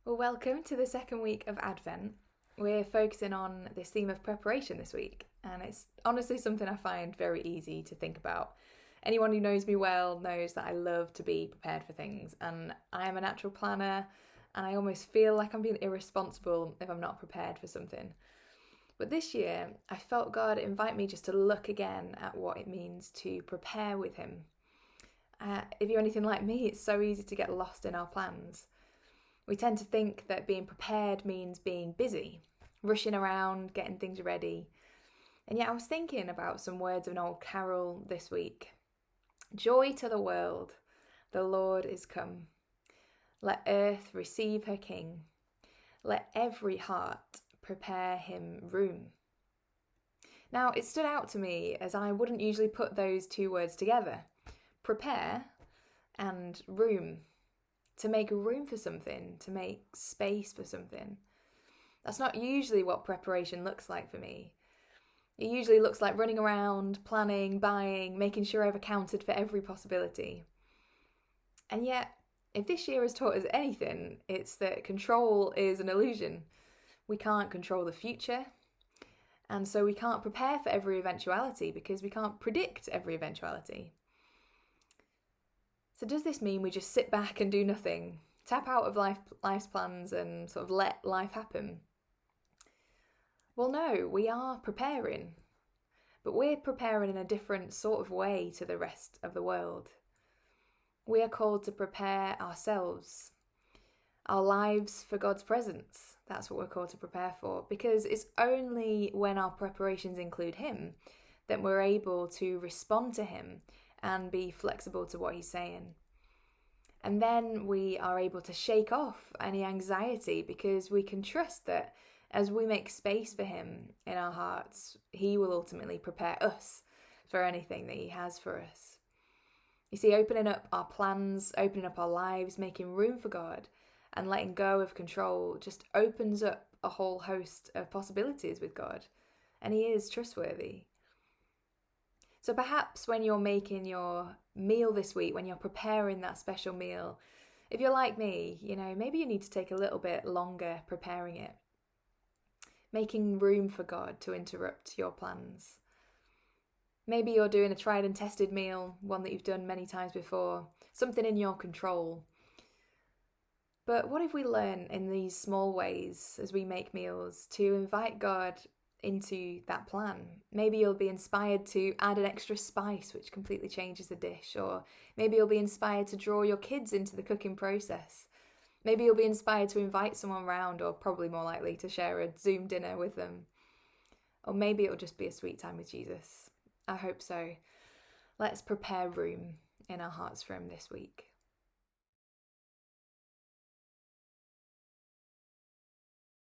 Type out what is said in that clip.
Well, welcome to the second week of Advent. We're focusing on this theme of preparation this week, and it's honestly something I find very easy to think about. Anyone who knows me well knows that I love to be prepared for things, and I am a natural planner, and I almost feel like I'm being irresponsible if I'm not prepared for something. But this year, I felt God invite me just to look again at what it means to prepare with Him. If you're anything like me, it's so easy to get lost in our plans. We tend to think that being prepared means being busy, rushing around, getting things ready. And yet I was thinking about some words of an old carol this week. Joy to the world, the Lord is come. Let earth receive her King. Let every heart prepare him room. Now, it stood out to me as I wouldn't usually put those two words together. Prepare and room. To make room for something, to make space for something. That's not usually what preparation looks like for me. It usually looks like running around, planning, buying, making sure I've accounted for every possibility. And yet, if this year has taught us anything, it's that control is an illusion. We can't control the future, and so we can't prepare for every eventuality because we can't predict every eventuality. So does this mean we just sit back and do nothing, tap out of life's plans and sort of let life happen? Well, no, we are preparing, but we're preparing in a different sort of way to the rest of the world. We are called to prepare ourselves, our lives for God's presence. That's what we're called to prepare for, because it's only when our preparations include Him that we're able to respond to Him and be flexible to what He's saying. And then we are able to shake off any anxiety because we can trust that as we make space for Him in our hearts, He will ultimately prepare us for anything that He has for us. You see, opening up our plans, opening up our lives, making room for God and letting go of control just opens up a whole host of possibilities with God. And He is trustworthy. So perhaps when you're making your meal this week, when you're preparing that special meal, if you're like me, maybe you need to take a little bit longer preparing it. Making room for God to interrupt your plans. Maybe you're doing a tried and tested meal, one that you've done many times before, something in your control. But what if we learn in these small ways as we make meals to invite God into that plan? Maybe you'll be inspired to add an extra spice which completely changes the dish, or maybe you'll be inspired to draw your kids into the cooking process. Maybe you'll be inspired to invite someone round, or probably more likely to share a Zoom dinner with them. Or maybe it'll just be a sweet time with Jesus. I hope so. Let's prepare room in our hearts for Him this week.